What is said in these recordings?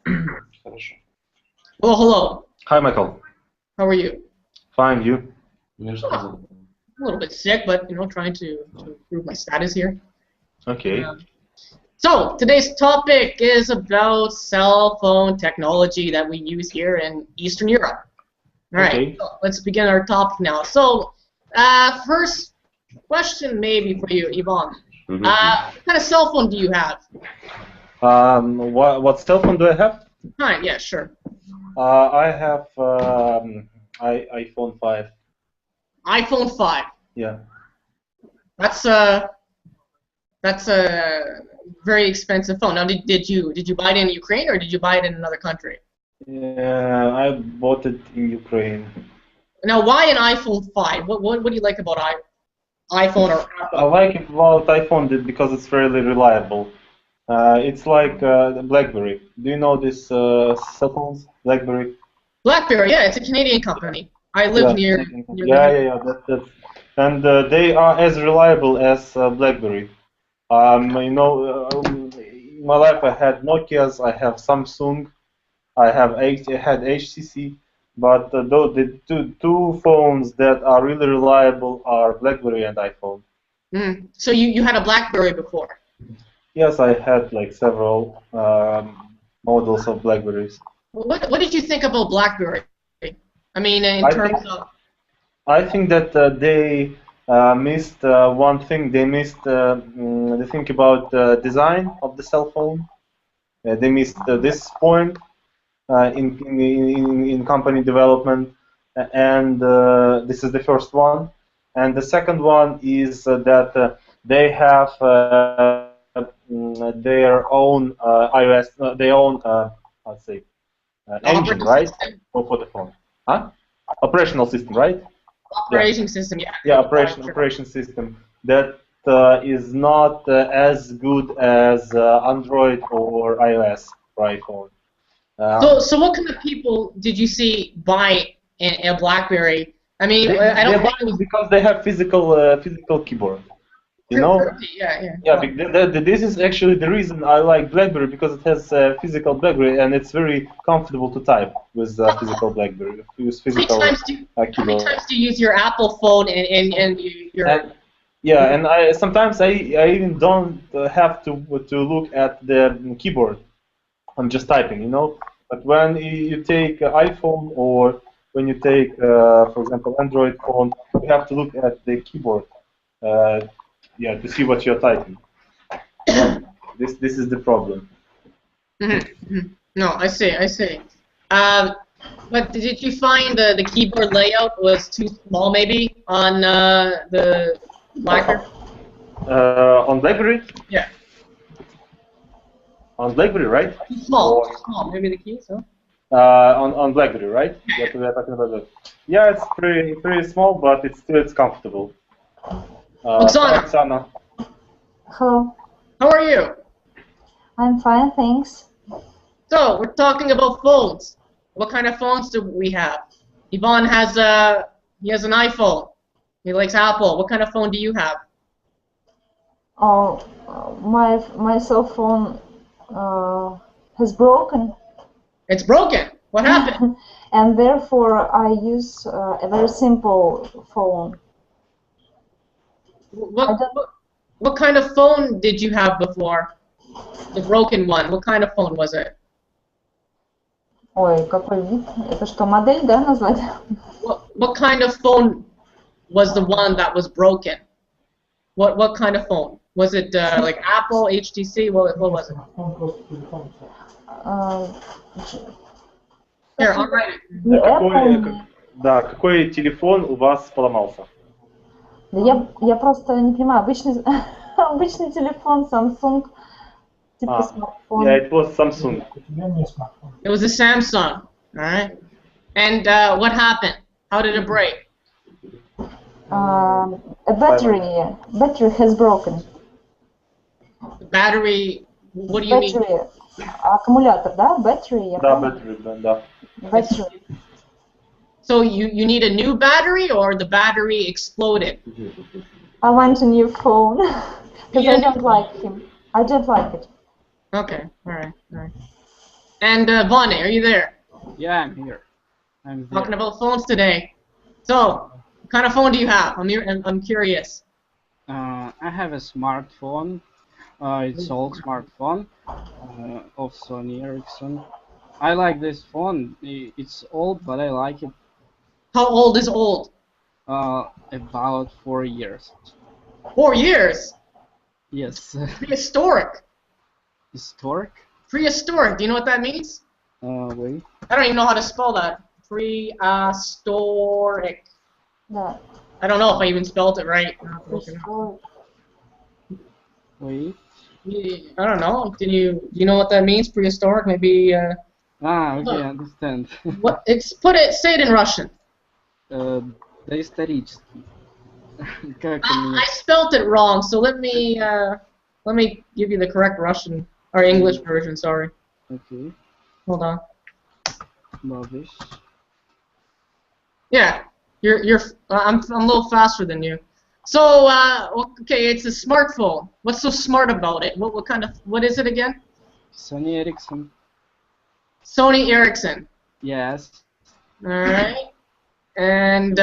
Хорошо. Well, hello. Hi, Michael. How are you? Fine, you? A little bit sick, but trying to improve my status here. Okay. So today's topic is about cell phone technology that we use here in Eastern Europe. All right. Okay. So let's begin our topic now. So, first question maybe for you, Yvonne. What kind of cell phone do you have? What cell phone do I have? Hi. Yeah. Sure. I have iPhone 5. iPhone 5. Yeah. That's a very expensive phone. Now, did you buy it in Ukraine or did you buy it in another country? Yeah, I bought it in Ukraine. Now, why an iPhone 5? What do you like about iPhone or Apple? I like it about iPhone because it's fairly reliable. It's like BlackBerry. Do you know this cell phones? BlackBerry. BlackBerry, yeah, it's a Canadian company. I live near. Yeah. That's. And they are as reliable as BlackBerry. In my life I had Nokia's, I have Samsung, I had HTC, but the two phones that are really reliable are BlackBerry and iPhone. So you had a BlackBerry before? Yes, I had like several models of BlackBerries. What did you think about BlackBerry? I mean, in terms of. I think that they missed one thing. They missed the thing about design of the cell phone. They missed this point in company development, and this is the first one. And the second one is that they have their own iOS, their own let's say engine, right? For the phone, huh? Operational system, right? Operation system, yeah. Yeah, operation system that is not as good as Android or iOS for iPhone. So what kind of people did you see buy a BlackBerry? I mean, I don't think it was because they have physical keyboard. You know? Yeah. This is actually the reason I like BlackBerry, because it has physical BlackBerry and it's very comfortable to type with physical BlackBerry. Use physical keyboard. How many times do you use your Apple phone and your? Yeah, and sometimes I even don't have to look at the keyboard. I'm just typing, you know. But when you take iPhone or when you take, for example, Android phone, you have to look at the keyboard. Yeah, to see what you're typing. This is the problem. No, I see. But did you find the keyboard layout was too small, maybe, on the BlackBerry? On BlackBerry? Yeah. On BlackBerry, right? Too small. Maybe the keys, huh? On BlackBerry, right? Yeah. We are talking about that. Yeah, it's pretty small, but it's comfortable. Oksana. Hello. How are you? I'm fine, thanks. So we're talking about phones. What kind of phones do we have? Yvonne has an iPhone. He likes Apple. What kind of phone do you have? Oh, my cell phone has broken. It's broken. What happened? And therefore I use a very simple phone. What kind of phone did you have before? The broken one. What kind of phone was it? Ой, какой вид? Это что, модель, да, назвать? What kind of phone was the one that was broken? What kind of phone? Was it like Apple, HTC? What was it? Here, I'll write it. Какой телефон у вас поломался? Я просто не понимаю, обычный телефон, Samsung, типа смартфон. Yeah, it was Samsung. It was a Samsung, all right? And what happened? How did it break? A battery has broken. The battery, what do you mean? Аккумулятор, да? Battery. Да, battery, да. Battery. So you need a new battery, or the battery exploded? I want a new phone because I don't like him. I don't like it. Okay, all right. And Bonnie, are you there? Yeah, I'm here. I'm Talking there. about phones today. So, what kind of phone do you have? I'm curious. I have a smartphone. It's old smartphone of Sony Ericsson. I like this phone. It's old, but I like it. How old is old? About 4 years. 4 years. Yes. Prehistoric. Historic? Prehistoric. Do you know what that means? Wait. I don't even know how to spell that. Prehistoric. Да. I don't know if I even spelled it right. Wait. I don't know. Do you know what that means? Prehistoric? Maybe. Okay, Look. I understand. What? Say it in Russian. Доисторический. Как у меня? I spelled it wrong, so let me give you the correct Russian or English version. Sorry. Okay. Hold on. Babish. Yeah, I'm a little faster than you. So okay, it's a smartphone. What's so smart about it? What is it again? Sony Ericsson. Sony Ericsson. Yes. All right. And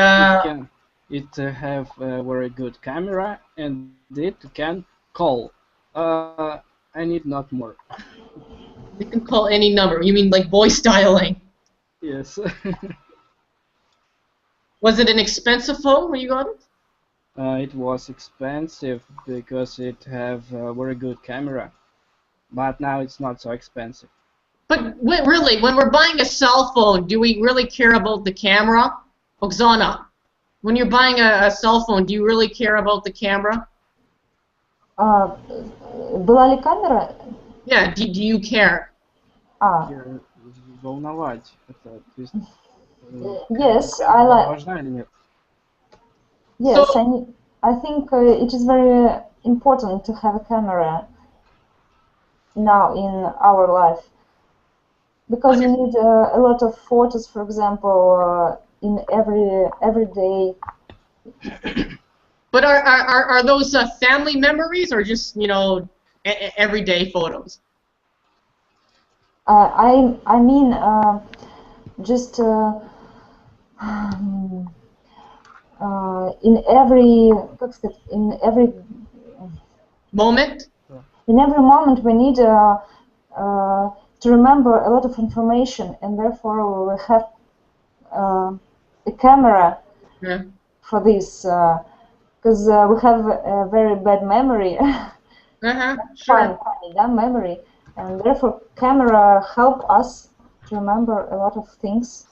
it have a very good camera and it can call. I need not more. you can call any number. You mean like voice dialing? Yes. Was it an expensive phone when you got it? It was expensive because it have a very good camera, but now it's not so expensive. But really, when we're buying a cell phone, do we really care about the camera? Oksana, when you're buying a cell phone, do you really care about the camera? Была ли камера? Yeah, do you care? Волновать. Это, то есть, Yes, I like. важна или нет? Yes, So- I think it is very important to have a camera now in our life because we need a lot of photos, for example, in every day. But are those family memories or just everyday photos? I mean just in every Moment? moment we need to remember a lot of information, and therefore we will have a camera Yeah. for this because we have a very bad memory. Sure. Funny, да, memory, and therefore camera help us to remember a lot of things.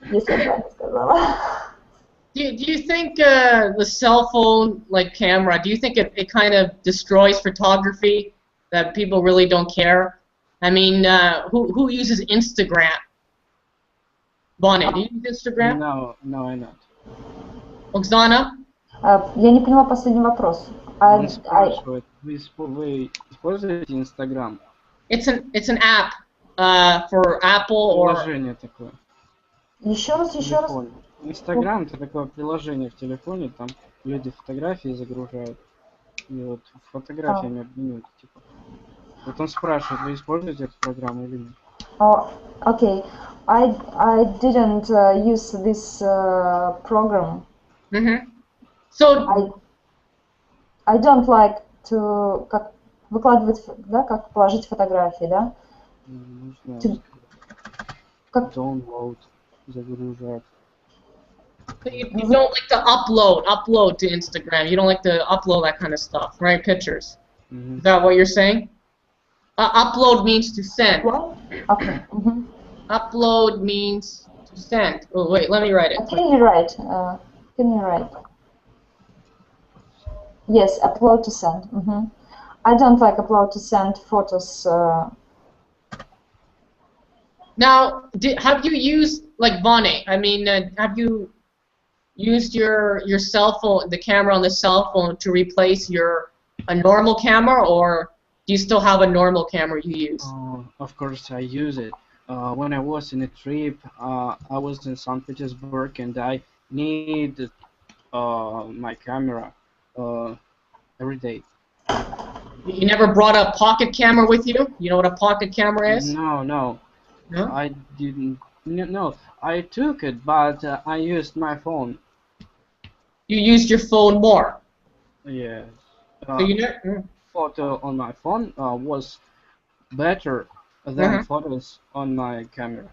Если я правильно сказала. Do you think the cell phone camera, do you think it kind of destroys photography, that people really don't care? I mean, who uses Instagram? Bonnie, do you use Instagram? No, I not. Oksana? Я не поняла последний вопрос. Он спрашивает, вы используете Instagram? It's an app for Apple or. Приложение такое. Еще раз. Instagram это такое приложение в телефоне, там люди фотографии загружают, и вот фотографиями обменивают, типа. Вот он спрашивает, вы используете эту программу или нет? Okay. I didn't use this program. So. I don't like to как выкладывать, да, как положить фотографии, да? Нужно download, загружать. So you don't like to upload to Instagram. You don't like to upload that kind of stuff, right? Pictures. Is that what you're saying? Upload means to send. Okay. Upload means to send. Oh wait, let me write it. Can you write? Yes, upload to send. I don't like upload to send photos. Now, have you used Bonnie? I mean, have you used your cell phone, the camera on the cell phone, to replace a normal camera, or do you still have a normal camera you use? Of course, I use it. When I was in a trip, I was in St. Petersburg, and I needed my camera every day. You never brought a pocket camera with you? You know what a pocket camera is? No, no. No? I didn't. No, I took it, but I used my phone. You used your phone more. Yes. So you never. Photo on my phone was better than photos on my camera.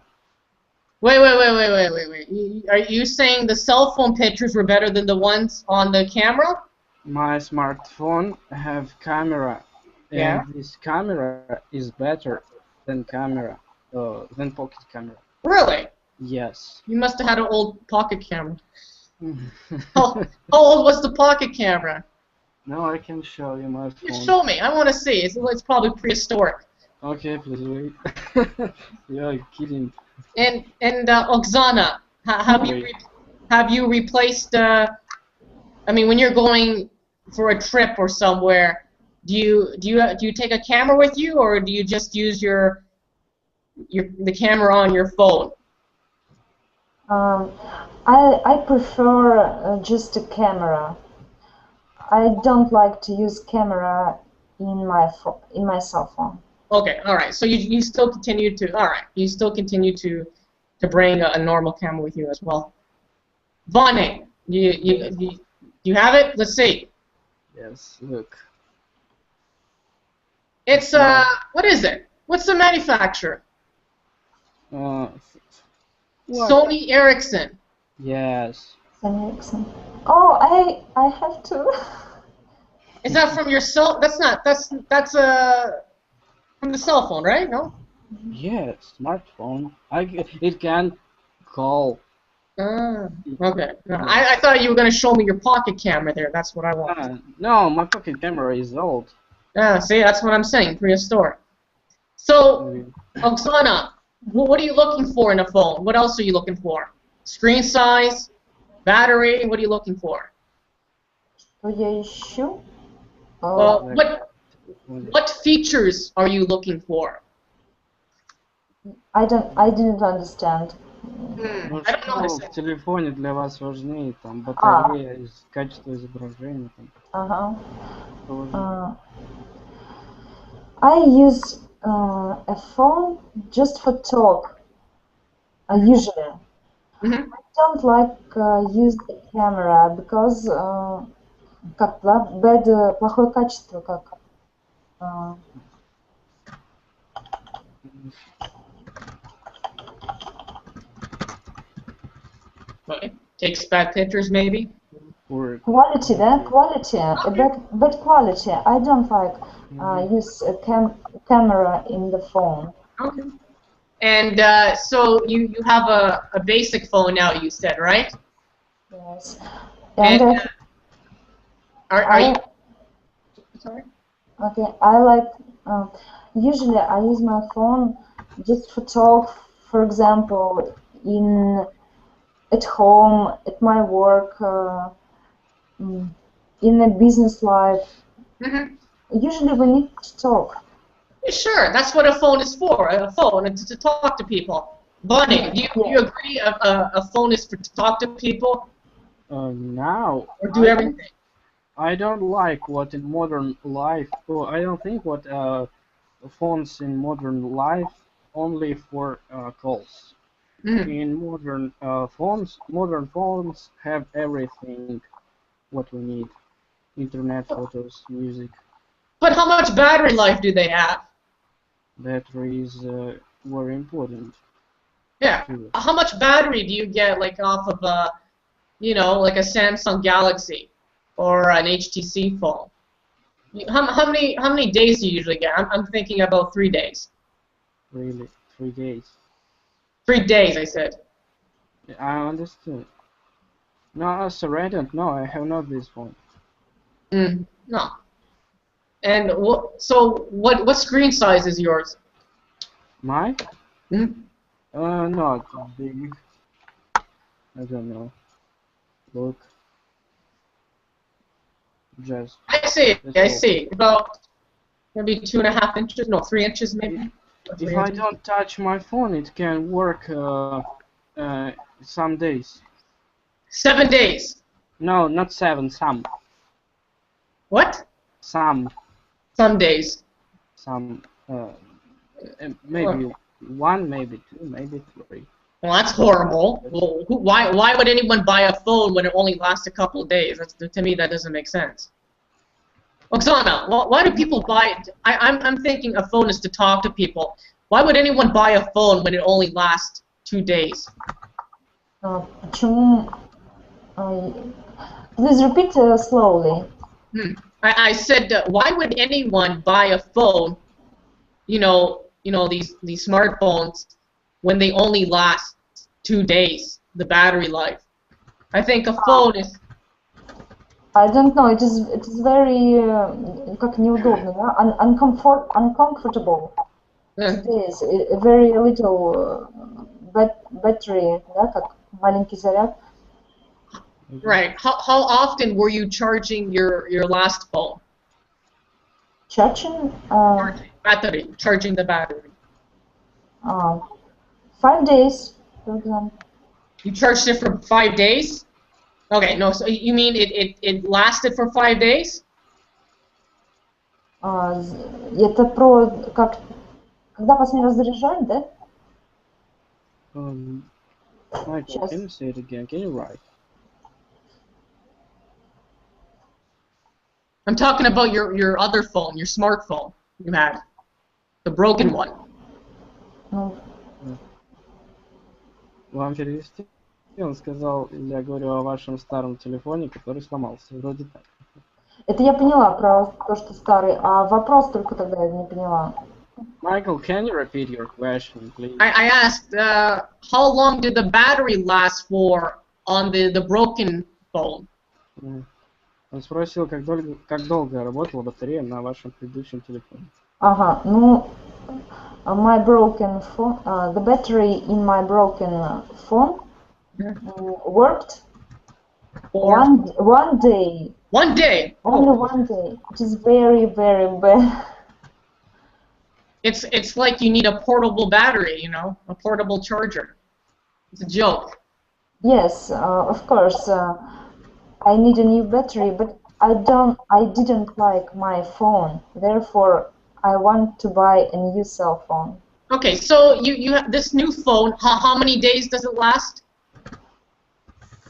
Wait. Are you saying the cell phone pictures were better than the ones on the camera? My smartphone have camera, Yeah. and this camera is better than pocket camera. Really? Yes. You must have had an old pocket camera. How old was the pocket camera? Now I can show you my phone. You show me. I want to see. It's probably prehistoric. Okay, please wait. You're kidding. And Oksana, have you replaced? I mean, when you're going for a trip or somewhere, do you take a camera with you, or do you just use the camera on your phone? I prefer just a camera. I don't like to use camera in my cell phone. Okay, all right. So you still continue to bring a normal camera with you as well. Vonnie, you have it? Let's see. Yes, look. It's what is it? What's the manufacturer? What? Sony Ericsson. Yes. Sony Ericsson. Oh, I have to. Is that from your cell? That's from the cell phone, right? No. Yes, smartphone. It can call. Okay. No, I thought you were going to show me your pocket camera there. That's what I want. No, my pocket camera is old. See, that's what I'm saying. Prehistoric. So, Oksana, what are you looking for in a phone? What else are you looking for? Screen size, battery. What are you looking for? Я ищу. What features are you looking for? I didn't understand. Ну I don't know что this. в телефоне для вас важнее, там батарея, качество изображения, там. I use a phone just for talk. Usually, I don't like use the camera because плохое качество, как. Takes bad pictures, maybe. Quality, да? Quality. Bad quality. I don't like use a camera in the phone. Okay. And so you have a basic phone now, you said, right? Yes. And are you? Sorry. Okay. I like. Usually, I use my phone just for talk. For example, at home, at my work, in a business life. Usually we need to talk. Sure, that's what a phone is for, a phone, to talk to people. Vonnie, do you agree a phone is to talk to people? Now. Or do everything? I don't like what in modern life, I don't think what phones in modern life only for calls. In modern phones have everything what we need. Internet, photos, music. But how much battery life do they have? Battery is very important. Yeah. How much battery do you get, like off of a, like a Samsung Galaxy or an HTC phone? How many days do you usually get? I'm thinking about 3 days. Really, 3 days. 3 days, I said. I understood. No, surrendered. No, I have not this phone. No. And what screen size is yours? Mine? Not big. I don't know. Look. Just. I see. About maybe 2.5 inches. No, 3 inches maybe. If I don't touch my phone, it can work some days. 7 days. No, not 7. Some. What? Some. Some days. Some, maybe one, maybe two, maybe three. Well, that's horrible. Well, why would anyone buy a phone when it only lasts a couple of days? To me, that doesn't make sense. Oksana, why do people buy it? I'm thinking a phone is to talk to people. Why would anyone buy a phone when it only lasts 2 days? Почему? Please repeat slowly. I said, why would anyone buy a phone? These smartphones when they only last 2 days, the battery life. I think a phone is. I don't know. It is very как неудобно, да? Uncomfortable. It is very little battery, да, как маленький заряд. Right. How often were you charging your last phone? Charging? Charging the battery. 5 days, for example. You charged it for 5 days? Okay, no, so you mean it lasted for 5 days? Это про как когда последний раз заряжали, да? Michael, can you say it again? Can you write? I'm talking about your other phone, your smartphone you had, the broken one. Вам перевести? Он сказал, я говорю о вашем старом телефоне, который сломался. Вроде так. Это я поняла про то, что старый, а вопрос только тогда я не поняла. Michael, can you repeat your question, please? I asked, how long did the battery last for on the broken phone? Он спросил, как долго работала батарея на вашем предыдущем телефоне. Ага, ну, my broken phone, the battery in my broken phone worked one day. 1 day. Only 1 day. It is very, very bad. It's like you need a portable battery, a portable charger. It's a joke. Yes, of course. I need a new battery, but I didn't like my phone. Therefore, I want to buy a new cell phone. Okay, so you have this new phone. How many days does it last?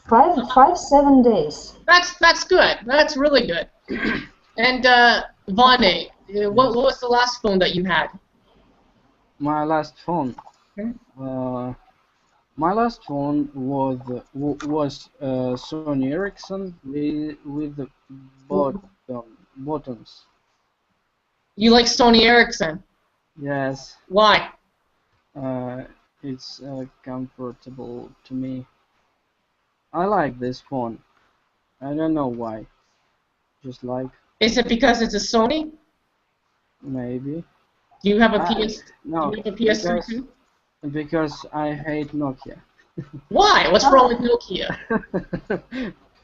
7 days. That's good. That's really good. And Vane, what was the last phone that you had? My last phone. My last phone was Sony Ericsson with the buttons. You like Sony Ericsson? Yes. Why? It's comfortable to me. I like this phone. I don't know why. Just like. Is it because it's a Sony? Maybe. Do you have a PS? No. Do you have a PS3 too? Because I hate Nokia. Why? What's wrong with Nokia?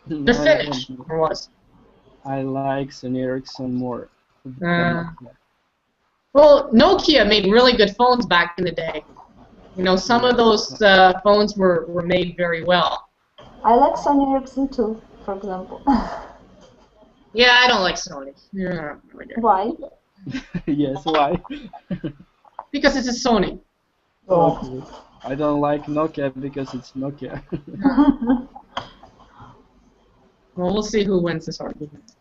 The finish, or what? I like Sony Ericsson more. Well, Nokia made really good phones back in the day. Some of those phones were made very well. I like Sony Ericsson too, for example. Yeah, I don't like Sony. Yeah, Why? Yes, why? Because it's a Sony. Okay. I don't like Nokia because it's Nokia. Well, we'll see who wins this argument.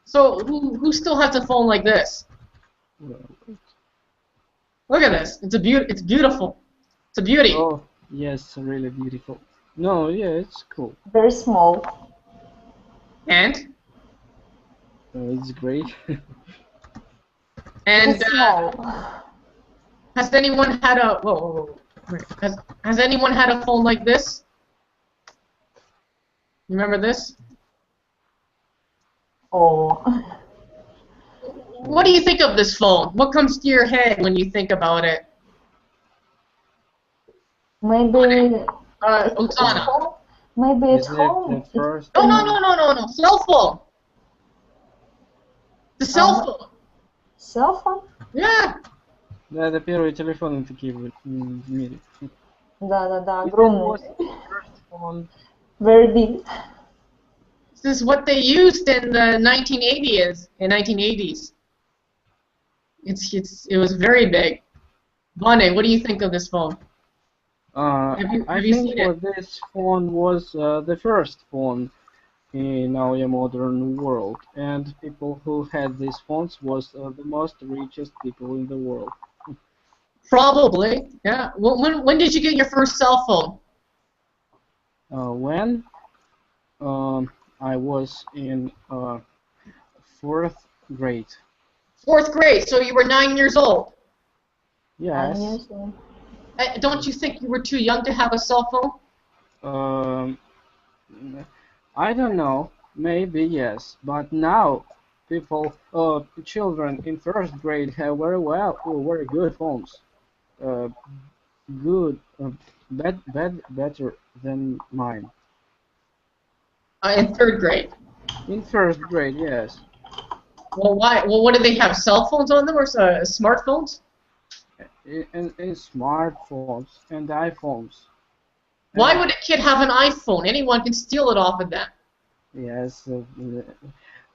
So who still has a phone like this? Look at this. It's beautiful. It's a beauty. Oh, yes, really beautiful. No, yeah, it's cool. Very small. And? It's great. And small. Has anyone had a Has anyone had a phone like this? Remember this? Oh. What do you think of this phone? What comes to your head when you think about it? Maybe. Oksana. Maybe it's home. No. Cell phone. The cell phone. Cell phone? Yeah. Да, это первые телефоны такие в мире. Да, огромный. Very big. This is what they used in the 1980s. In 1980s, it was very big. Bonnie, what do you think of this phone? I think this phone was the first phone in our modern world, and people who had these phones was the most richest people in the world. Probably, yeah. When did you get your first cell phone? When I was in 4th grade. 4th grade, so you were 9 years old. Yes. 9 years old. Don't you think you were too young to have a cell phone? I don't know. Maybe yes, but now children in 1st grade have very good phones. Good, better than mine. In 3rd grade. In 1st grade, yes. Well, why? Well, what do they have? Cell phones on them or smartphones? In smartphones and iPhones. Why would a kid have an iPhone? Anyone can steal it off of them. Yes,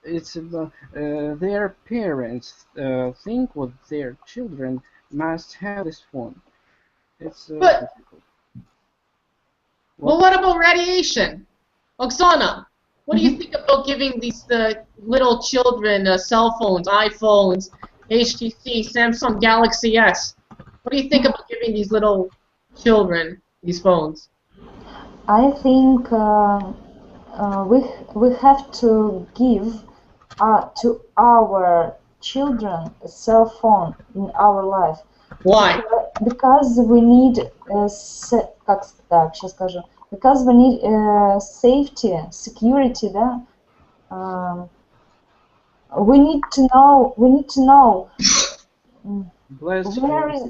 it's their parents think what their children must have this phone. It's But, well, what about radiation? Oksana, what do you think about giving these little children cell phones, iPhones, HTC, Samsung Galaxy S? What do you think about giving these little children these phones? I think we have to give to our children a cell phone in our life. Why? Because we need because we need safety, security, да? We need to know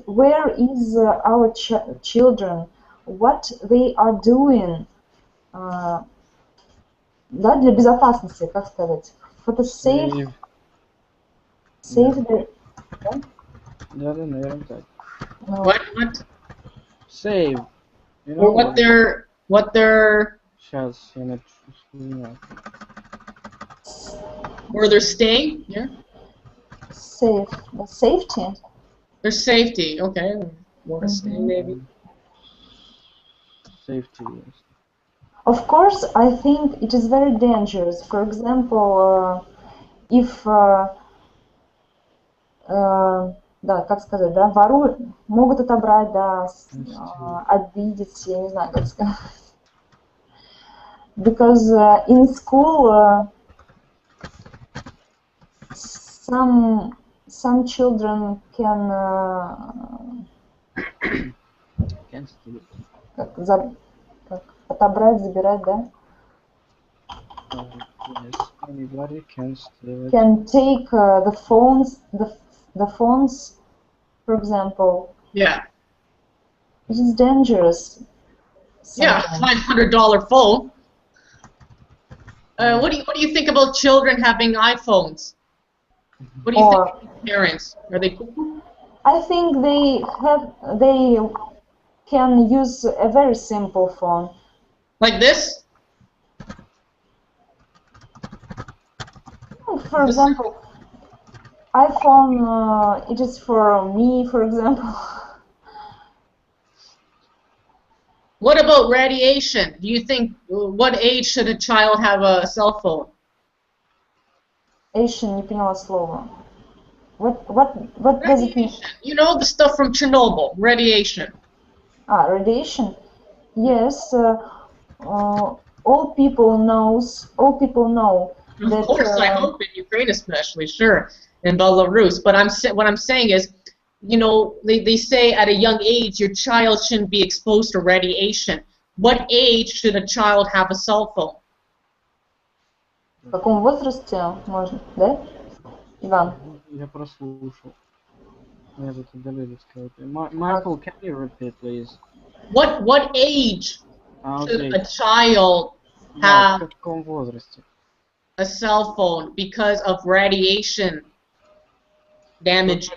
where is our children, what they are doing. Да, для безопасности, как сказать? For the save the... Да, наверное, так. What? Save. You know, Or what their Сейчас я напишу. where they're staying? Yeah. The safety. Their safety. Okay. Where they're staying, maybe. Safety, yes. Of course, I think it is very dangerous. For example, if да, как сказать, да, воруют, могут отобрать, да, обидеть, я не знаю, как сказать. Because in school, some children can как отобрать, забирать, да? Yes, anybody can steal it. Can take the phones, for example. Yeah. It is dangerous. Yeah, $500 phone. What do you think about children having iPhones? What do you think of parents? Are they cool? I think they can use a very simple phone. Like this? For example, iPhone, it is for me, for example. What about radiation? Do you think, what age should a child have a cell phone? Asian, не поняла слово. What does it mean? You know, the stuff from Chernobyl, radiation. Radiation? Yes, all people know that. Of course, I hope in Ukraine especially, sure, in Belarus. But what I'm saying is, you know, they say at a young age your child shouldn't be exposed to radiation. What age should a child have a cell phone? В каком возрасте можно, да? Иван? Я прослушал. Я тут удалили сказать. Michael, can you repeat, please? What age should a child В have каком возрасте? a cell phone because of radiation damage?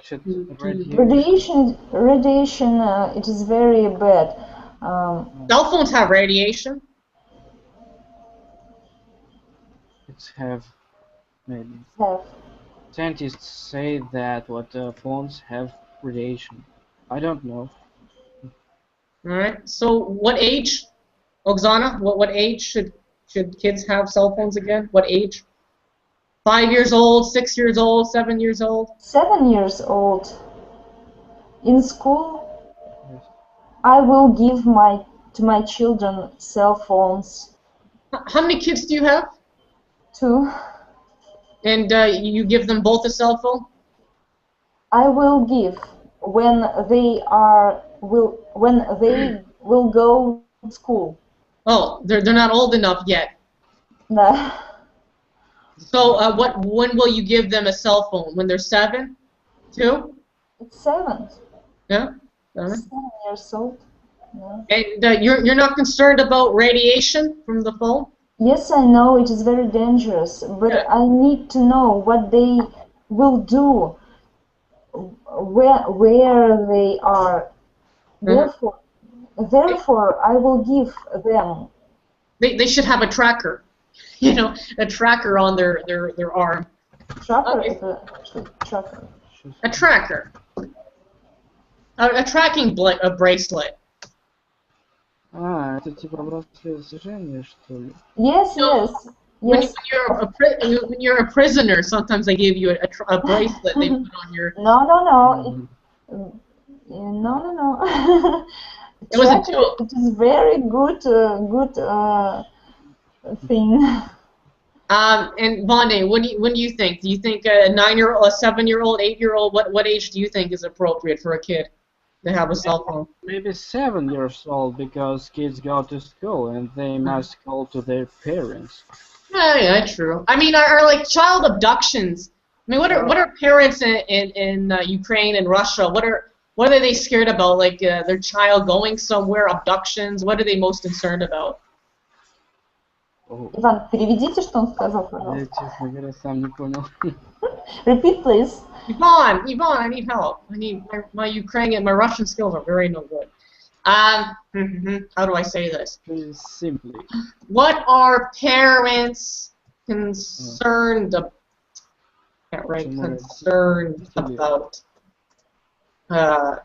Radiation, it is very bad. Cell phones have radiation. It's have maybe. Have. Scientists say that what phones have radiation. I don't know. All right. So what age, Oksana? What age should kids have cell phones again? What age? 5 years old, 6 years old, 7 years old? 7 years old. In school, Yes. I will give to my children cell phones How many kids do you have? too. And you give them both a cell phone? I will give when they will go to school. Oh, they're not old enough yet. No. So when will you give them a cell phone? When they're 7? 2? It's 7. Yeah. 7. 7 years old. Yeah. And you're not concerned about radiation from the phone? Yes, I know it is very dangerous, but Yeah. I need to know what they will do, where they are. Therefore, I will give them. They should have a tracker, a tracker on their arm. Tracker? Okay. Tracker. A tracker. A tracking bracelet. А, это типа браслет слежения, что ли? Yes, No. yes, When yes. when you're a prisoner, sometimes they give you a bracelet they put on your. No. No. It was a Tracker, joke. it is very good thing. And Vande, when do you think? Do you think a 9-year-old, a 7-year-old, 8-year-old? What age do you think is appropriate for a kid to have a cell phone? Maybe 7 years old because kids go to school and they must call to their parents. Yeah, true. I mean, are like child abductions? I mean, what are parents in Ukraine and Russia? What are they scared about? Like their child going somewhere, abductions? What are they most concerned about? Иван, переведите, что он сказал, Я, пожалуйста. честно говоря, сам не понял. Repeat, please. Yvonne, I need help. I need my Ukrainian, my Russian skills are very no good. How do I say this? Simply. What are parents concerned about? Can't write concerned about.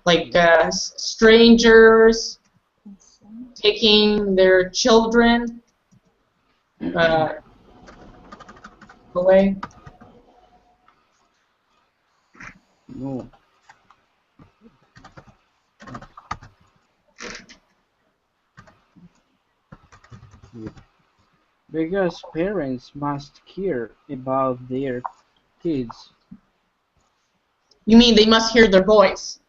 Like strangers taking their children away. No. Because parents must care about their kids. You mean they must hear their voice?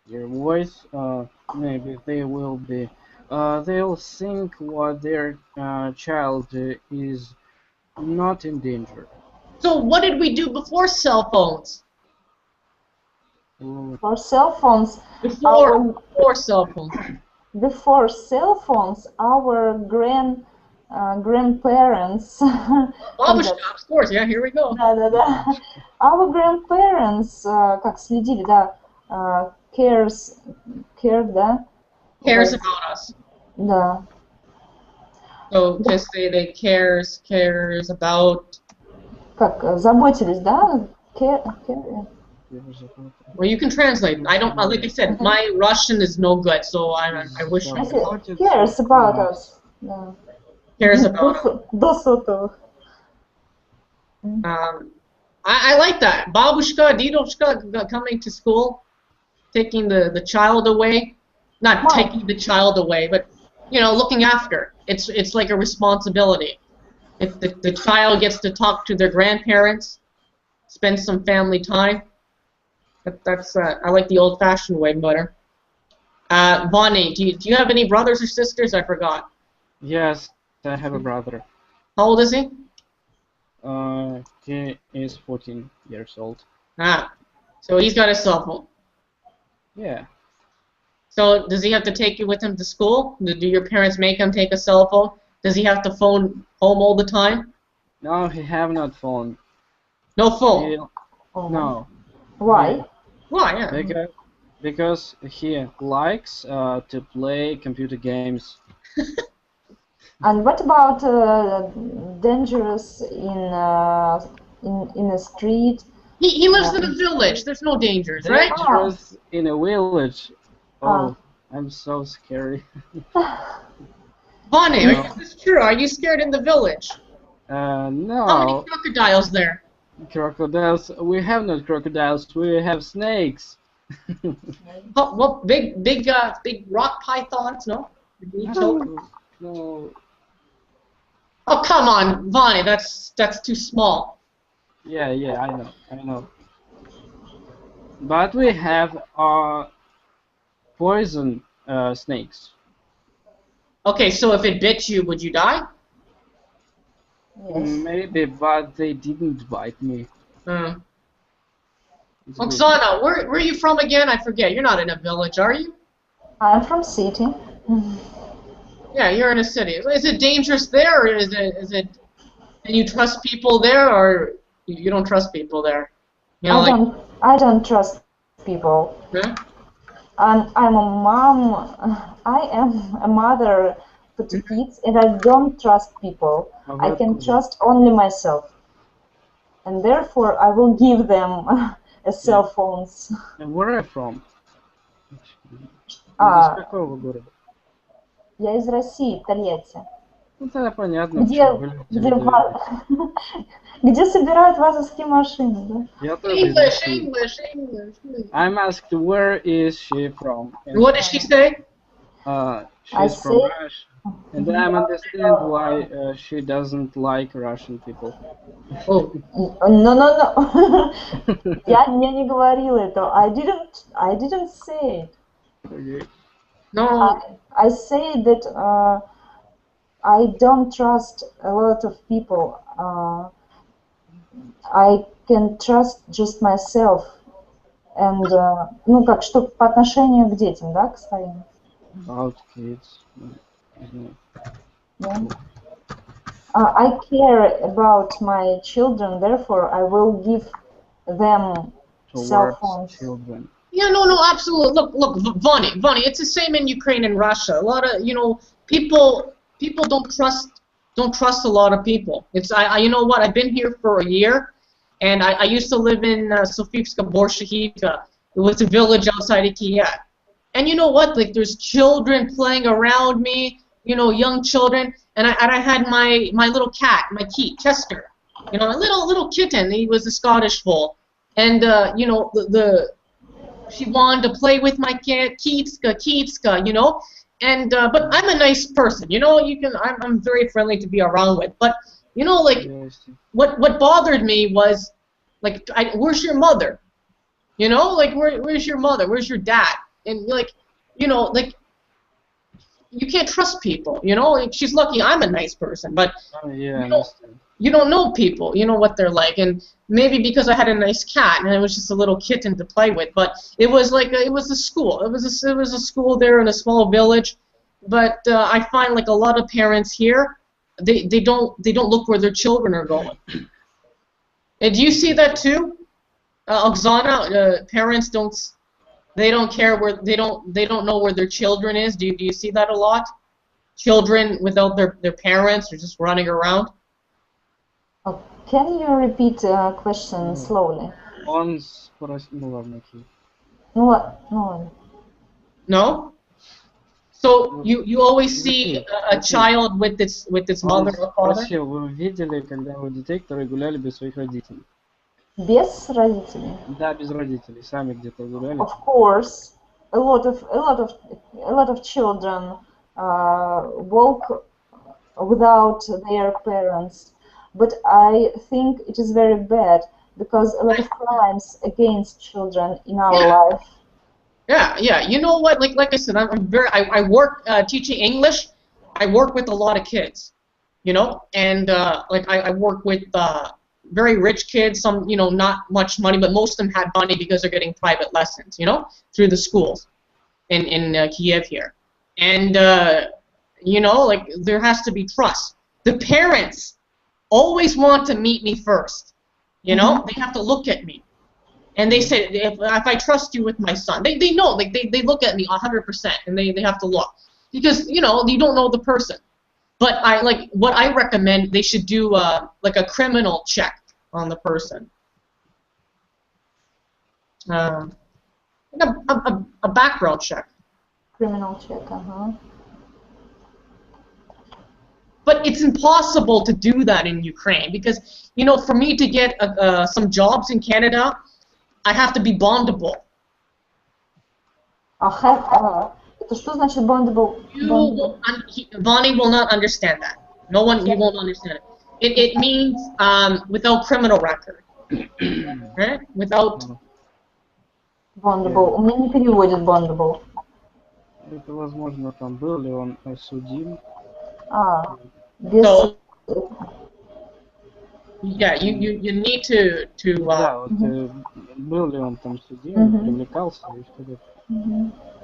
Their voice, maybe they will be. They'll think what their child is not in danger. So what did we do before cell phones? For cell phones, Before cell phones. Before cell phones, our grandparents. Babushka, of course, yeah, here we go. Да. Our grandparents, как следили, да, cared, да. Cares about us. Да. So just say they cares about. Как заботились, да? Care. Well, you can translate. I don't. Like I said, my Russian is no good, so I wish. Cares about us. Да. Cares about us. До сотовых. I like that. Babushka, Didoshka coming to school, taking the child away. Not taking the child away, but looking after. It's like a responsibility. If the child gets to talk to their grandparents, spend some family time. That's I like the old-fashioned way better. Bonnie, do you have any brothers or sisters? I forgot. Yes, I have a brother. How old is he? He is 14 years old. So he's got a cell phone. Yeah. So does he have to take you with him to school? Do your parents make him take a cell phone? Does he have to phone home all the time? No, he have not phone. No phone? No. Why? Why? Yeah. Because he likes to play computer games. And what about dangerous in a street? He lives in a village. There's no dangers, right? Dangerous in a village. Ah. Oh, I'm so scary. Bonnie, is this true? Are you scared in the village? How many No. crocodiles there? Crocodiles. We have not crocodiles. We have snakes. Oh, well, big rock pythons, no? No. Oh, come on, Bonnie, that's too small. Yeah, I know. But we have poison snakes. Okay, so if it bit you, would you die? Yes. Maybe, but they didn't bite me. Hmm. It's good. Oksana, where are you from again? I forget. You're not in a village, are you? I'm from city. Yeah, you're in a city. Is it dangerous there, or is it? Can you trust people there, or you don't trust people there? You know, I don't trust people. Yeah? I'm a mom. I am a mother to two kids, and I don't trust people. I can trust only myself, and therefore I will give them cell phones. And where are you from? А, Из какого города? я из России, Тольятти. Ну тогда понятно. Где, почему вы где, любите людей. где собирают вазовские машины, да? Я тоже из России. English. I'm asked where is she from? And, What did she say? she's from say- Russia. And I understand why she doesn't like Russian people. Oh, No. Я не говорила этого. I didn't say it. Okay. no. I say that I don't trust a lot of people. I can trust just myself. And, ну, как, что по отношению к детям, да, к своим. About kids. Не знаю. Yeah. I care about my children, therefore I will give them cell Towards phones. children. Yeah, no, absolutely. Look, Vonnie, it's the same in Ukraine and Russia. A lot of, people don't trust a lot of people. It's you know what? I've been here for a year, and I used to live in Sofivska Borshahivka. It was a village outside of Kiev. And you know what? Like, there's children playing around me, young children, and I had my little cat, my Keat, Chester, a little kitten. He was a Scottish foal, and she wanted to play with my cat, Keatska, and but I'm a nice person, I'm very friendly to be around with, but Yes. what bothered me was, like, where's your mother? Where's your mother? Where's your dad? And you can't trust people, Like, she's lucky I'm a nice person, but Oh, yeah, I understand. you don't know people, what they're like, and maybe because I had a nice cat and it was just a little kitten to play with, but it was like it was a school. It was a school there in a small village, but I find, like, a lot of parents here, they don't look where their children are going. And do you see that too, Oksana? Parents don't care where they don't know where their children is. Do you see that a lot? Children without their parents are just running around. Oh, can you repeat the question slowly? Он спросил, ну ладно, окей. Ну ладно. No? So you always see a child with its Он mother or father? спросил, вы видели когда-нибудь детей, которые гуляли без своих родителей? Без родителей? Да, без родителей, сами где-то гуляли. Of course, a lot of children walk without their parents, but I think it is very bad because a lot of crimes against children in our life. Yeah. You know what? Like I said, I work teaching English. I work with a lot of kids, and like I work with very rich kids. Some, not much money, but most of them had money because they're getting private lessons, through the schools in Kiev here. And like, there has to be trust. The parents always want to meet me first. They have to look at me. And they say, if I trust you with my son, they know, like, they look at me 100%, and they have to look. Because, you don't know the person. But what I recommend they should do like a criminal check on the person. Like a background check. Criminal check, uh-huh. But it's impossible to do that in Ukraine because, you know, for me to get some jobs in Canada, I have to be bondable. Это что значит bondable? Bonnie will not understand that. No one, he won't understand it. It means without criminal record. Right? Without... Bondable. У меня не переводит bondable. Это, возможно, там был ли он судим. Без... So, yeah, you need to Да, вот, был ли он там судим, привлекался и что-то.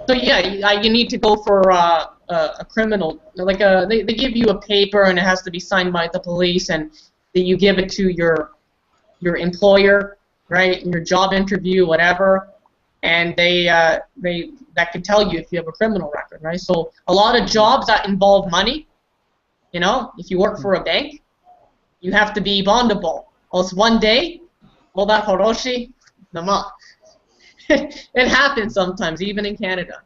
So yeah, you need to go for a criminal, like they give you a paper and it has to be signed by the police and you give it to your employer, right? Your job interview, whatever, and they that can tell you if you have a criminal record, right? So a lot of jobs that involve money, you know, if you work for a bank, you have to be bondable. Else one day, Moda Horoshi, Nama. It happens sometimes, even in Canada.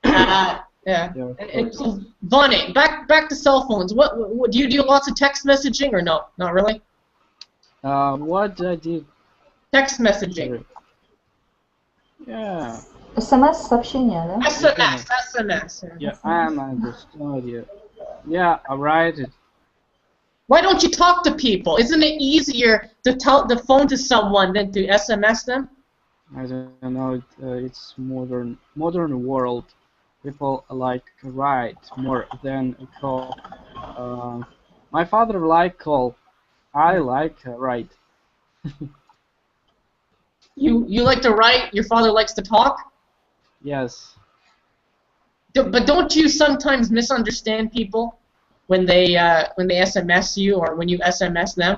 Yeah. And so, Vonnie, back to cell phones. What do you do? Lots of text messaging or no? Not really. What I did? Text messaging. Yeah. SMS сообщения, да? SMS. Yeah, I understood you. Yeah, I write it. Why don't you talk to people? Isn't it easier to tell the phone to someone than to SMS them? I don't know. It's modern world. People like write more than call. My father like call. I like write. You like to write. Your father likes to talk. Yes. But don't you sometimes misunderstand people when they SMS you or when you SMS them?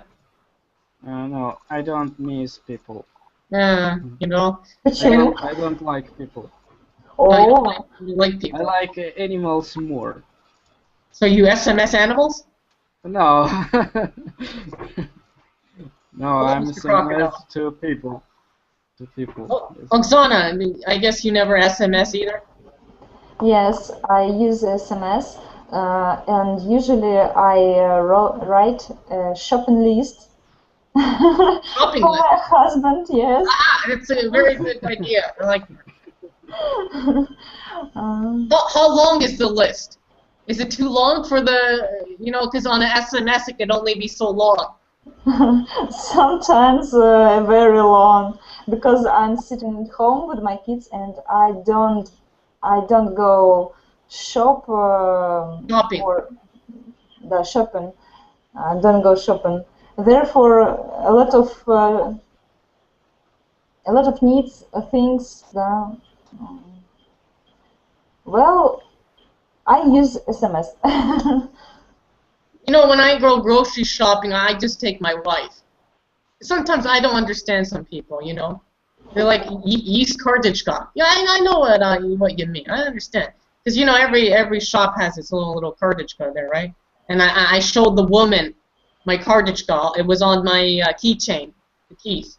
No, I don't miss people. You know. I don't like people. Oh, you like people. I like animals more. So you SMS animals? No. No, I'm saying to people. Oh, Oksana, I guess you never SMS either? Yes, I use SMS, and usually I write a shopping list. Shopping for list? my husband, yes. That's a very good idea. I like that. How long is the list? Is it too long for the, you know, because on an SMS it can only be so long. Sometimes very long, because I'm sitting at home with my kids and I don't go shopping. Or the shopping. I don't go shopping. Therefore, a lot of needs things. Well, I use SMS. You know, when I go grocery shopping, I just take my wife. Sometimes I don't understand some people, you know. They're like, yeast kardishka. Yeah, I know what you mean. I understand. Because, you know, every shop has its little kardishka there, right? And I showed the woman my kardishka. It was on my keychain, the keys.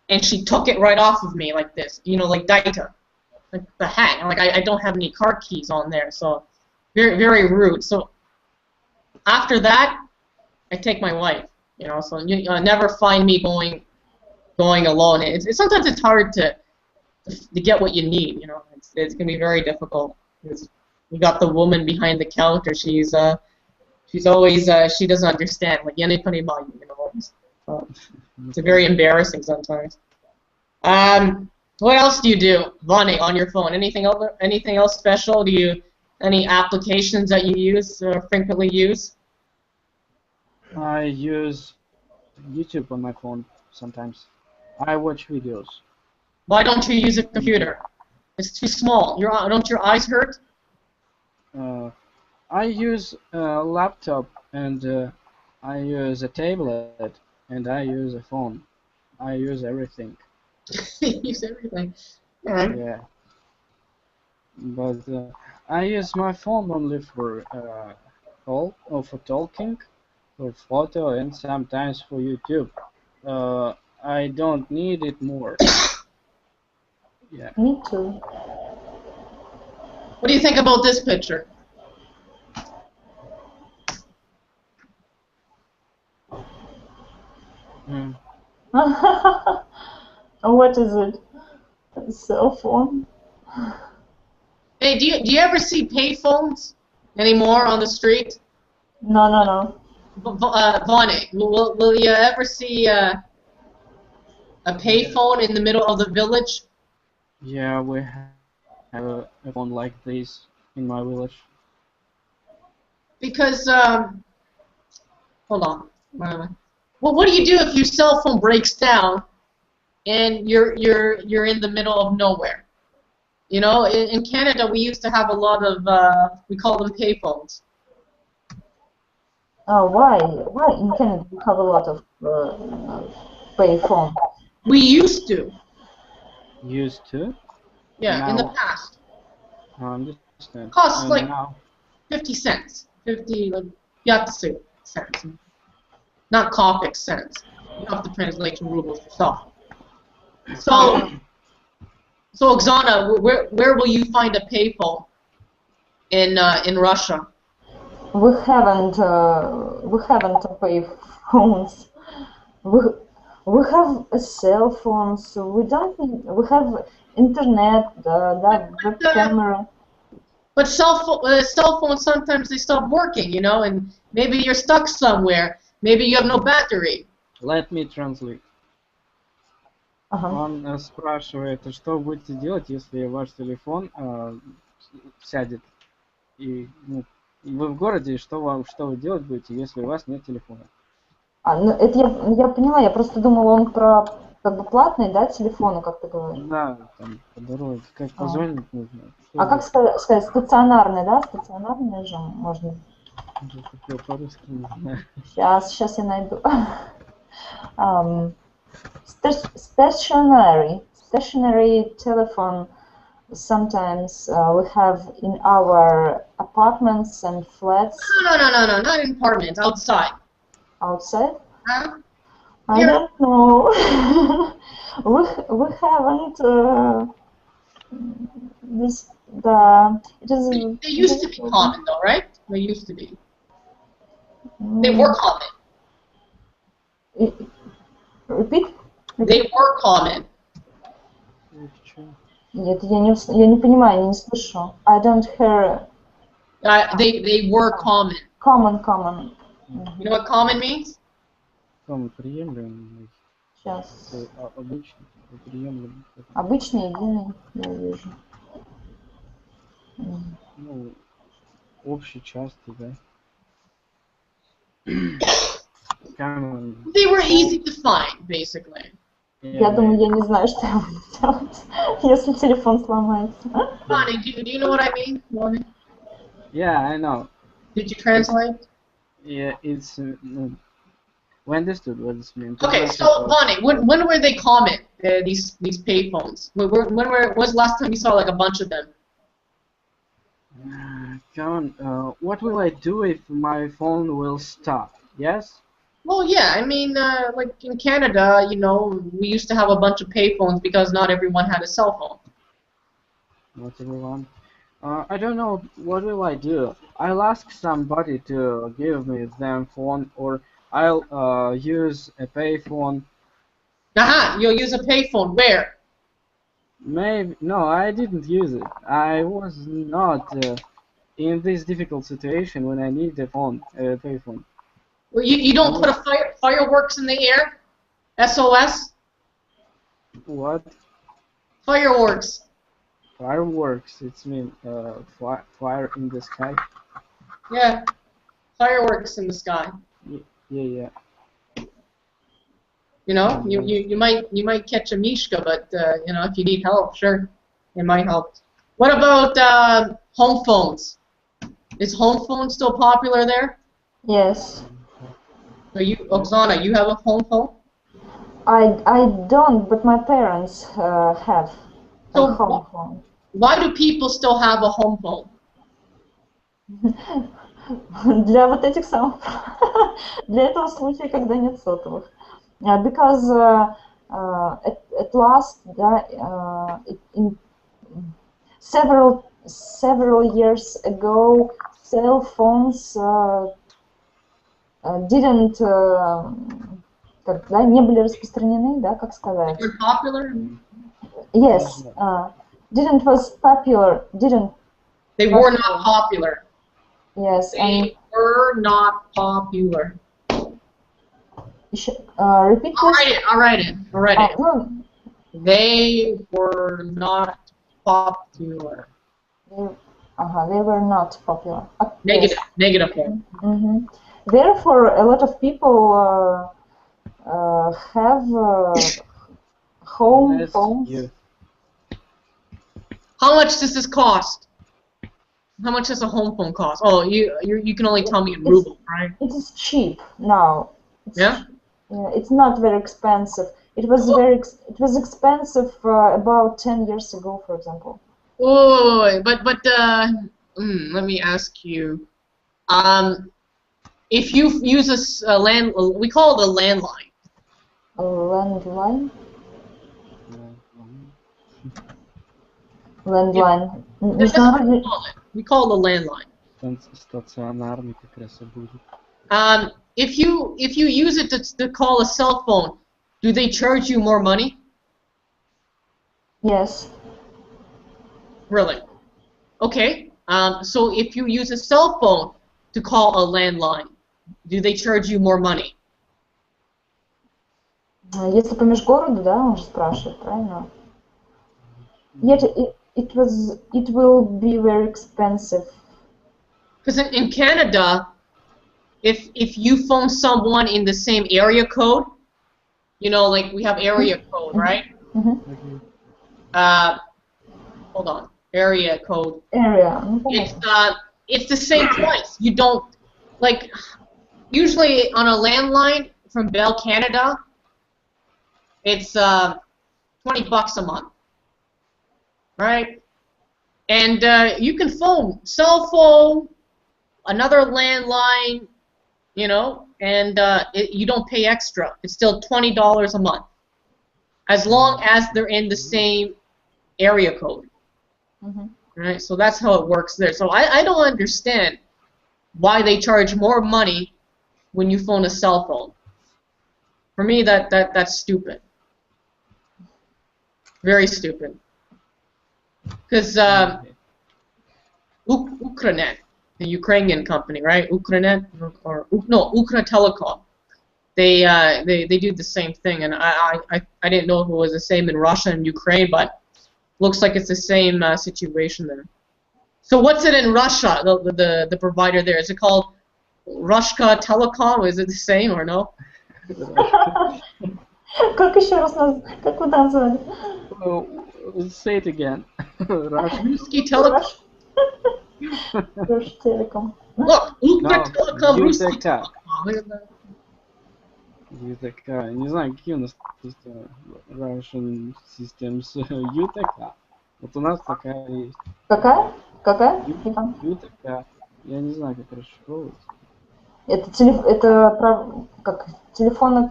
And she took it right off of me like this, you know, like Daita. Like the hat. Like, I don't have any card keys on there, so very, very rude. So after that, I take my wife, you know, so you never find me going alone. Sometimes it's hard to get what you need, you know. It's gonna be very difficult. You got the woman behind the counter. She's always she doesn't understand, like you know. So it's very embarrassing sometimes. What else do you do, Vonnie, on your phone? Anything else special? Any applications that you use or frequently use? I use YouTube on my phone sometimes. I watch videos. Why don't you use a computer? It's too small. Don't your eyes hurt? I use a laptop and I use a tablet and I use a phone. I use everything. You use everything. All right. Yeah. But I use my phone only for call or for talking, for photo, and sometimes for YouTube. I don't need it more. Yeah. Me too. What do you think about this picture? Mm. What is it? A cell phone? Hey, do you ever see payphones anymore on the street? No, no, no. Vonnie, will you ever see a payphone in the middle of the village? Yeah, we have a phone like this in my village. Because hold on. Well, what do you do if your cell phone breaks down and you're in the middle of nowhere? You know, in Canada we used to have a lot of we call them payphones. Oh, why? Why in Canada we have a lot of pay phone? We used to. Used to? Yeah, Now, in the past. I understand. Costs And like now, 50 cents. 50, like, you have to say cents. Not Coptic cents. You have to translate to rubles yourself. So Oksana, where will you find a payphone in Russia? We haven't pay phones. We have a cell phone, so we don't need. We have internet, that web camera. But cell phones sometimes they stop working, you know, and maybe you're stuck somewhere. Maybe you have no battery. let me translate. Ага. Он спрашивает, что будете делать, если ваш телефон сядет, и вы в городе, что вы делать будете, если у вас нет телефона? Ну, это я поняла, я просто думала, он про как бы платный, да, телефоны, как ты говоришь. Да, там по дороге, как позвонить нужно. А как сказать, стационарный, да? Стационарный же можно. По-русски не знаю. Сейчас я найду. Stationary telephone. Sometimes we have in our apartments and flats. No, not in apartments, outside. Outside? Huh? I don't know. we haven't this the it is. They used to be common though, right? They used to be. They were common. Repeat? They were common. Нет, я не понимаю, я не слышу. I don't hear. They were common. Common. You know what common means? Там приемлемый. Сейчас. Обычный, приемлемый. Обычный, единый, я вижу. Ну, общий, частый, да. They were easy to find, basically. Я думаю, я не знаю, что я буду делать, если телефон сломается. Bonnie, do you know what I mean? Bonnie? Yeah, I know. Did you translate? Yeah, it's we understood what this means. Okay, so Bonnie, when were they common? These payphones. When was the last time you saw like a bunch of them? John, what will I do if my phone will stop? Yes? Well, yeah, I mean, like in Canada, you know, we used to have a bunch of payphones because not everyone had a cell phone. Not everyone. I don't know, what will I do? I'll ask somebody to give me their phone, or I'll use a payphone. Aha, you'll use a payphone. Where? Maybe, no, I didn't use it. I was not in this difficult situation when I need a phone, a payphone. Well, you don't put a fireworks in the air? SOS? What? Fireworks. Fireworks, it's mean fire in the sky. Yeah, fireworks in the sky. Yeah. You know, you might catch a Mishka, but you know, if you need help, sure, it might help. What about home phones? Is home phone still popular there? Yes. So Oksana, you have a home phone? I don't, but my parents have a home phone. Why do people still have a home phone? Для вот этих самых, для этого случая, когда нет сотовых. Because at last, да, in several years ago, cell phones didn't, да, не были распространены, да, как сказать? They were popular? Yes, didn't was popular, didn't. They were not popular. Yes, and They were not popular. repeat this. I'll write it. No, They were not popular. they were not popular. Negative. Yes. Negative form. Mm-hmm. Therefore, a lot of people have home That's phones. you. How much does this cost? How much does a home phone cost? Oh, you can only tell me in ruble, right? It is cheap now. Yeah. It's not very expensive. It was it was expensive about 10 years ago, for example. Oh, but let me ask you. If you use a we call it a landline. A landline? Landline. That's what we call it. We call it a landline. Стационарный как раз и будет. If you use it to call a cell phone, do they charge you more money? Yes. Really? Okay. So if you use a cell phone to call a landline, do they charge you more money? Если по межгороду, да, он же спрашивает, правильно? Yet it will be very expensive. Because in Canada, if you phone someone in the same area code, you know, like we have area code, right? Mm-hmm. Hold on, area code. Area. It's the same price. You don't like usually on a landline from Bell Canada. It's $20 a month, right? And you can phone cell phone, another landline, you know, and you don't pay extra. It's still $20 a month, as long as they're in the same area code. Mm-hmm. Right? So that's how it works there. So I don't understand why they charge more money when you phone a cell phone. For me, that's stupid. Very stupid. Because Ukrainet, the Ukrainian company, right? Ukrainet or no, Ukra Telecom. They do the same thing, and I didn't know if it was the same in Russia and Ukraine, but looks like it's the same situation there. So what's it in Russia? The provider there, is it called Rushka Telecom? Is it the same or no? Как еще раз как вы назвали? Say it again. Ruski Telecom. Rush Telecom. Look, Ukra Telecom, Ruski UTK. Telecom. UTK. Не знаю, какие у нас Russian systems. UTK. Вот у нас такая есть. Какая? UTK. Я не знаю, как расшифровывается. Это как телефоны.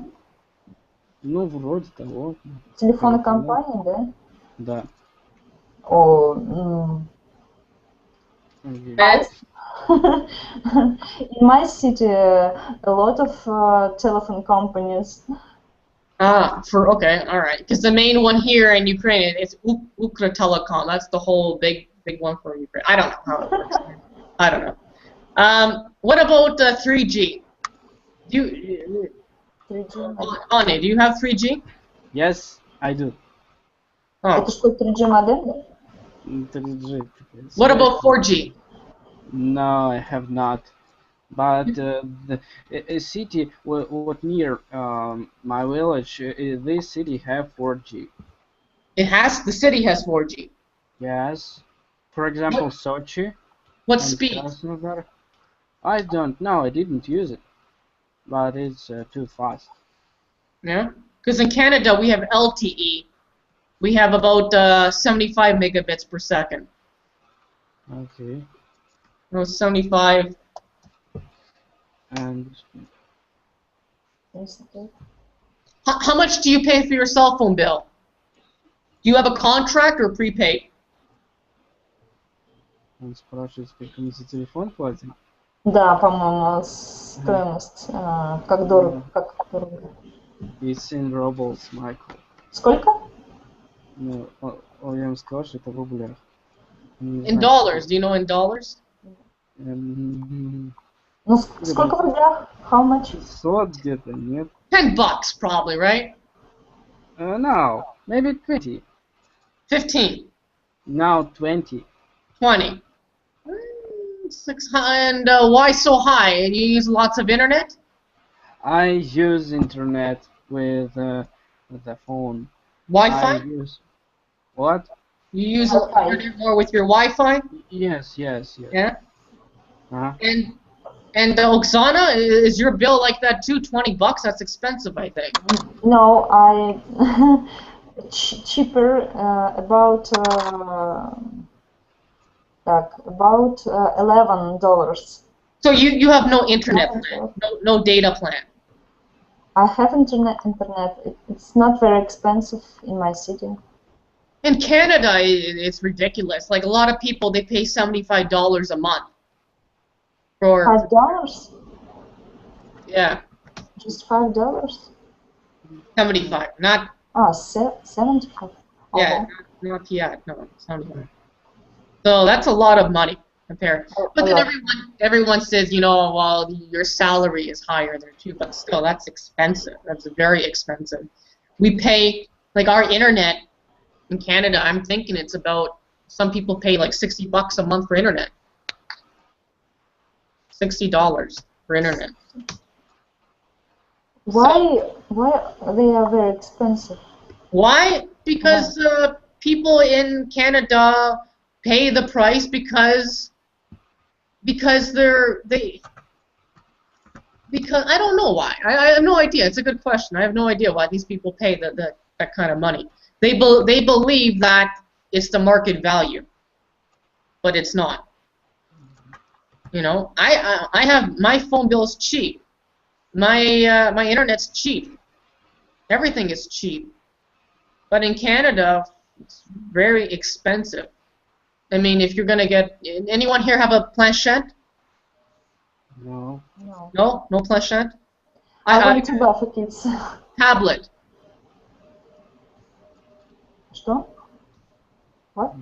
Ну, вроде того. Телефоны компании, да? Да. О, Okay. in my city, a lot of telephone companies. Okay, all right. Because the main one here in Ukraine is Ukra Telecom. That's the whole big one for Ukraine. I don't know how it works. I don't know. What about 3G? 3G. Anya, do you have 3G? Yes, I do. Oh. Это что, 3G модель, да? 3G. What about 4G? No, I have not. But a city what near my village, this city have 4G. The city has 4G. Yes. For example, Sochi. What and speed? Krasnodar. I don't know. I didn't use it, but it's too fast. Yeah. Because in Canada we have LTE. We have about 75 megabits per second. Okay. No, 75. And How much do you pay for your cell phone bill? Do you have a contract or prepaid? он спрашивает, сколько мы за телефон платим. Да, по-моему, стоимость, как дорого, как дорого. It's in rubles, Michael. Сколько? Ну, я им сказал, что это в рублях. In dollars, do you know in dollars? Ну, сколько в рублях? How much? 500 где-то, нет? $10 probably, right? No, maybe 20. 15. Now 20. 20. 600. And why so high? And you use lots of internet? I use internet with the phone. Wi-Fi? I use what? You use Wi-Fi. internet more with your Wi-Fi? Yes. Yeah. Uh-huh. And Oksana, is your bill like that too? $20? That's expensive, I think. No, I cheaper about $11. So you have no internet plan, no data plan. I have internet. It's not very expensive in my city. In Canada, it's ridiculous. Like a lot of people, they pay $75 a month for $5? yeah, Just $5? 75. Not 75. yeah, not yet. No, 75. So that's a lot of money compared. But then everyone says, you know, well, your salary is higher there too. But still, that's expensive. That's very expensive. We pay like our internet in Canada. I'm thinking it's about, some people pay like $60 a month for internet. $60 for internet. Why they are very expensive? Why? Because people in Canada pay the price because because I don't know why. I have no idea. It's a good question. I have no idea why these people pay that kind of money. They believe that it's the market value, but it's not. You know, I have my phone bill is cheap. My internet's cheap. Everything is cheap. But in Canada, it's very expensive. I mean, if you're gonna get, anyone here have a planchette? No. No planchette. I want to buy for kids. Tablet. Что? What?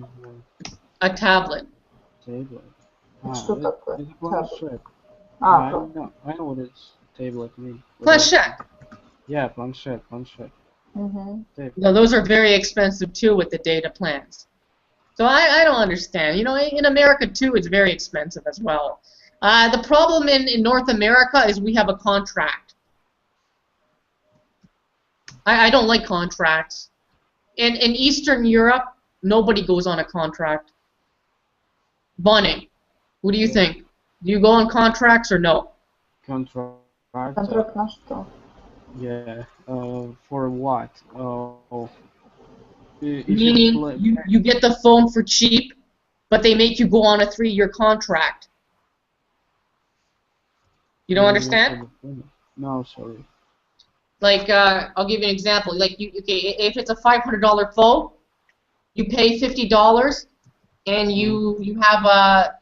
A tablet. Tablet. Что такое? Это планшет. А, I know what it's tablet means. Planchette. Yeah, planchette. Мгм. No, those are very expensive too with the data plans. So I don't understand. You know, in America too, it's very expensive as well. The problem in North America is we have a contract. I don't like contracts. In Eastern Europe, nobody goes on a contract. Bonnie, what do you think? Do you go on contracts or no? Contract. Контракт на что? Yeah. For what? Meaning you get the phone for cheap, but they make you go on a 3-year contract. You don't understand? No, sorry. Like, I'll give you an example. Like, if it's a $500 phone, you pay $50, and you have a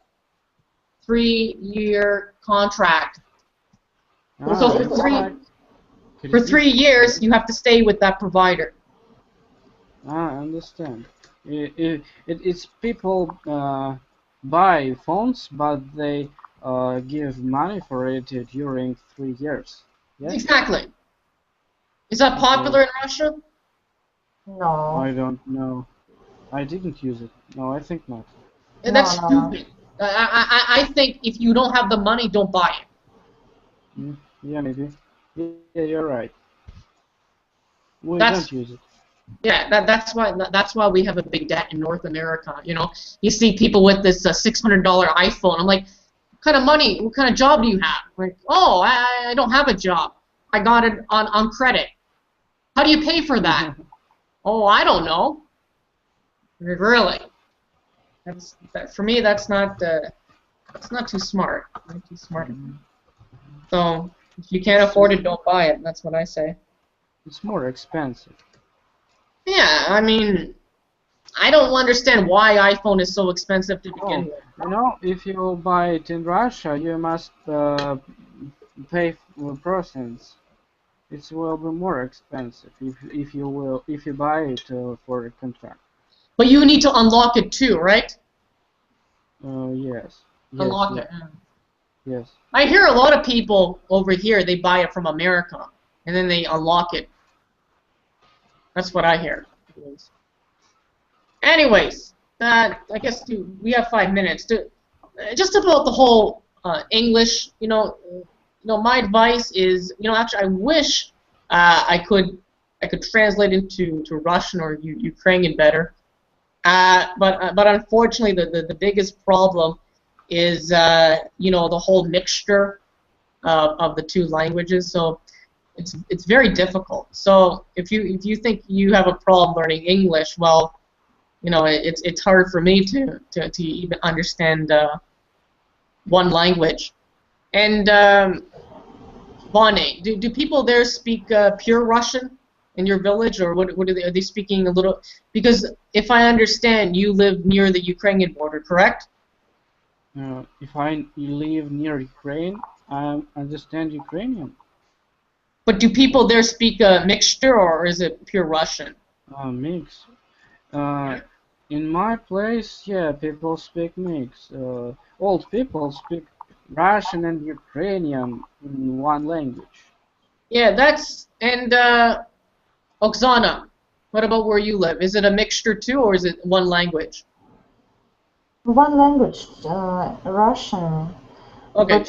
3-year contract. So for 3 years, you have to stay with that provider. I understand. It's people buy phones, but they give money for it during 3 years. Yes? Exactly. Is that popular in Russia? No. I don't know. I didn't use it. No, I think not. And that's No. stupid. I think if you don't have the money, don't buy it. Yeah, maybe. Yeah, you're right. We That's- don't use it. Yeah, that's why we have a big debt in North America. You know, you see people with this $600 iPhone. I'm like, what kind of job do you have? Like, oh, I don't have a job. I got it on credit. How do you pay for that? Oh, I don't know. Really? For me, that's not too smart. Not too smart. So if you can't afford it, don't buy it. That's what I say. It's more expensive. Yeah, I mean, I don't understand why iPhone is so expensive to begin with. You know, if you buy it in Russia, you must pay percents. It will be more expensive if you buy it for a contract. But you need to unlock it too, right? Yes. Unlock Yes. it. Yes. I hear a lot of people over here, they buy it from America, and then they unlock it. That's what I hear. Anyways, I guess we have 5 minutes. Just about the whole English, my advice is, actually, I wish I could translate into Russian or Ukrainian better. But unfortunately, the biggest problem is the whole mixture of the two languages. So it's very difficult. So if you think you have a problem learning English, well, it's hard for me to even understand one language. And Bonnie, do people there speak pure Russian in your village, or what are they speaking a little? Because if I understand, you live near the Ukrainian border, correct? If I live near Ukraine, I understand Ukrainian. But do people there speak a mixture, or is it pure Russian? Mix. In my place, yeah, people speak mix. Old people speak Russian and Ukrainian in one language. Yeah, and Oksana, what about where you live? Is it a mixture too, or is it one language? One language, Russian. Okay.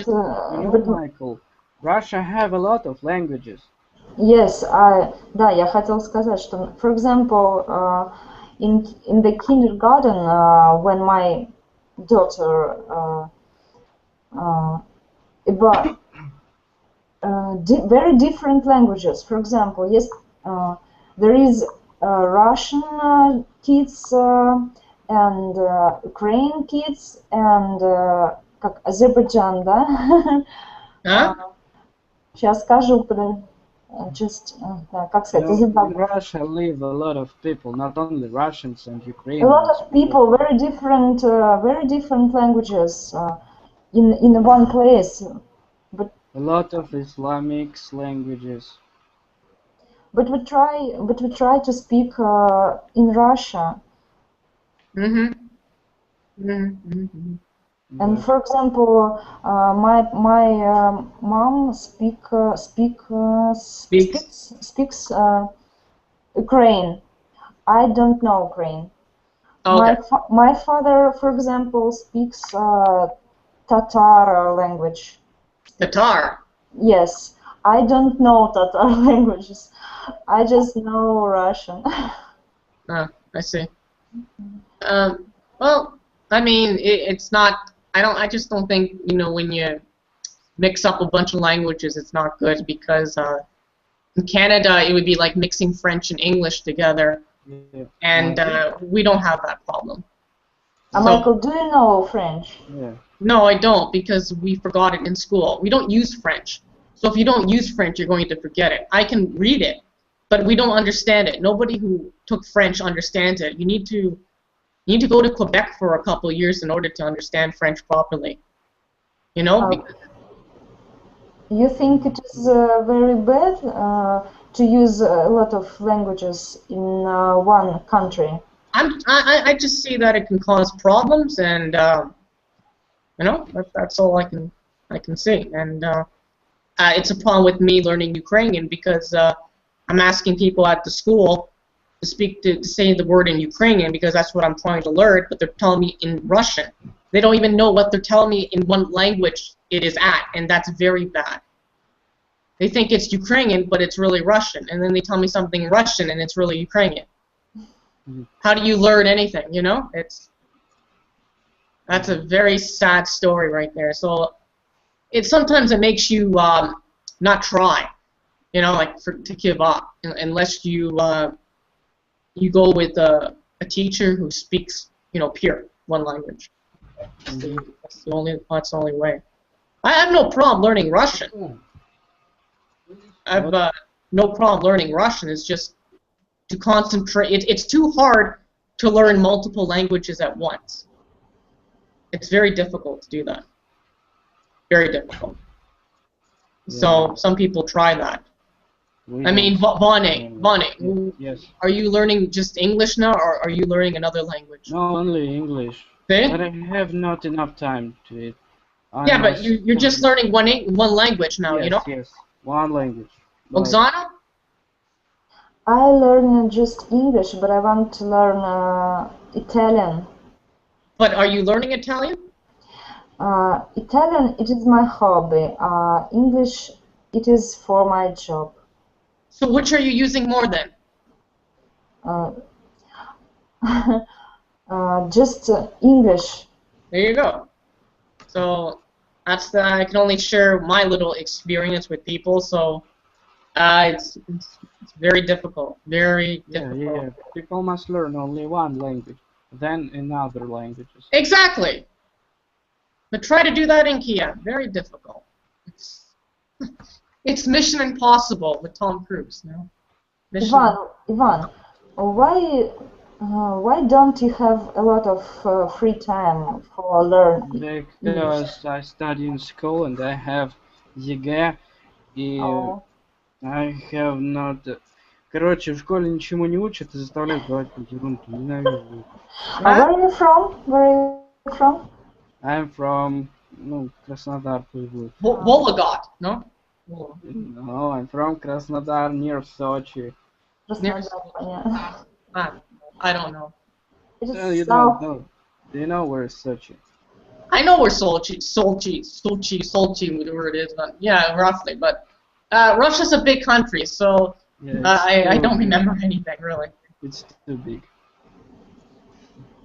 But, Michael, Russia have a lot of languages. Yes, да, я хотела сказать, что, for example, in the kindergarten, when my daughter about very different languages. For example, yes, there is Russian kids and Ukrainian kids and как Azerbaijan, да? Сейчас скажу, just как сказать, in Russia live a lot of people, not only Russians and Ukrainians. A lot of people, very different languages in one place. But a lot of Islamic languages. But we try to speak in Russia. And for example, my mom speaks Ukraine. I don't know Ukraine. Okay. My father, for example, speaks Tatar language. Tatar? Yes. I don't know Tatar languages. I just know Russian. I see. Well, I mean, it's not. I just don't think when you mix up a bunch of languages, it's not good because in Canada it would be like mixing French and English together, and we don't have that problem. Michael, do you know French? Yeah. No, I don't because we forgot it in school. We don't use French. So if you don't use French, you're going to forget it. I can read it, but we don't understand it. Nobody who took French understands it. You need to go to Quebec for a couple of years in order to understand French properly. You think it is very bad to use a lot of languages in one country? I just see that it can cause problems, and that's all I can see. And it's a problem with me learning Ukrainian because I'm asking people at the school to say the word in Ukrainian because that's what I'm trying to learn, but they're telling me in Russian. They don't even know what they're telling me in what language it is at, and that's very bad. They think it's Ukrainian, but it's really Russian, and then they tell me something Russian, and it's really Ukrainian. How do you learn anything, That's a very sad story right there. So sometimes it makes you not try, to give up, unless you go with a teacher who speaks, pure one language. That's the only way. I have no problem learning Russian. I have no problem learning Russian. It's just to concentrate. It's too hard to learn multiple languages at once. It's very difficult to do that. Very difficult. Yeah. So some people try that. I mean, Vane, Yes. are you learning just English now, or are you learning another language? No, only English. See? But I have not enough time to it. Yeah, but you're just learning one language now, yes, you know? Yes, one language. But Oksana? I learn just English, but I want to learn Italian. But are you learning Italian? Italian, it is my hobby. English, it is for my job. So which are you using more then? Just English. There you go. So that's I can only share my little experience with people. So it's very difficult. Very difficult. yeah. People must learn only one language, then another languages. Exactly. But try to do that in Kiev. Very difficult. It's Mission Impossible with Tom Cruise. No? Ivan, why don't you have a lot of free time for learning? Because I study in school and I have ЕГЭ, и I have not... Короче, в школе ничему не учат и заставляют говорить ерунду. Ненавижу. Where are you from? Where are you from? I'm from, Краснодар, пусть Vologod, no? No, I'm from Krasnodar, near Sochi. I don't know. You don't know. Do you know where is Sochi? I know where Sochi, whatever it is, but yeah, roughly. But Russia's a big country, so I don't remember anything really. It's too big.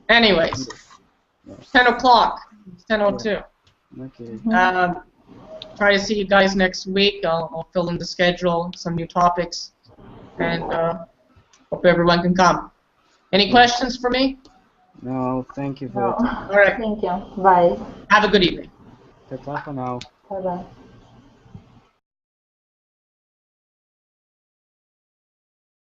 Anyways, 10 o'clock. It's 10:02. Okay. Try to see you guys next week. I'll fill in the schedule, some new topics, and hope everyone can come. Any questions for me? No, thank you for it. All right. Thank you. Bye. Have a good evening. Bye for now. Bye-bye.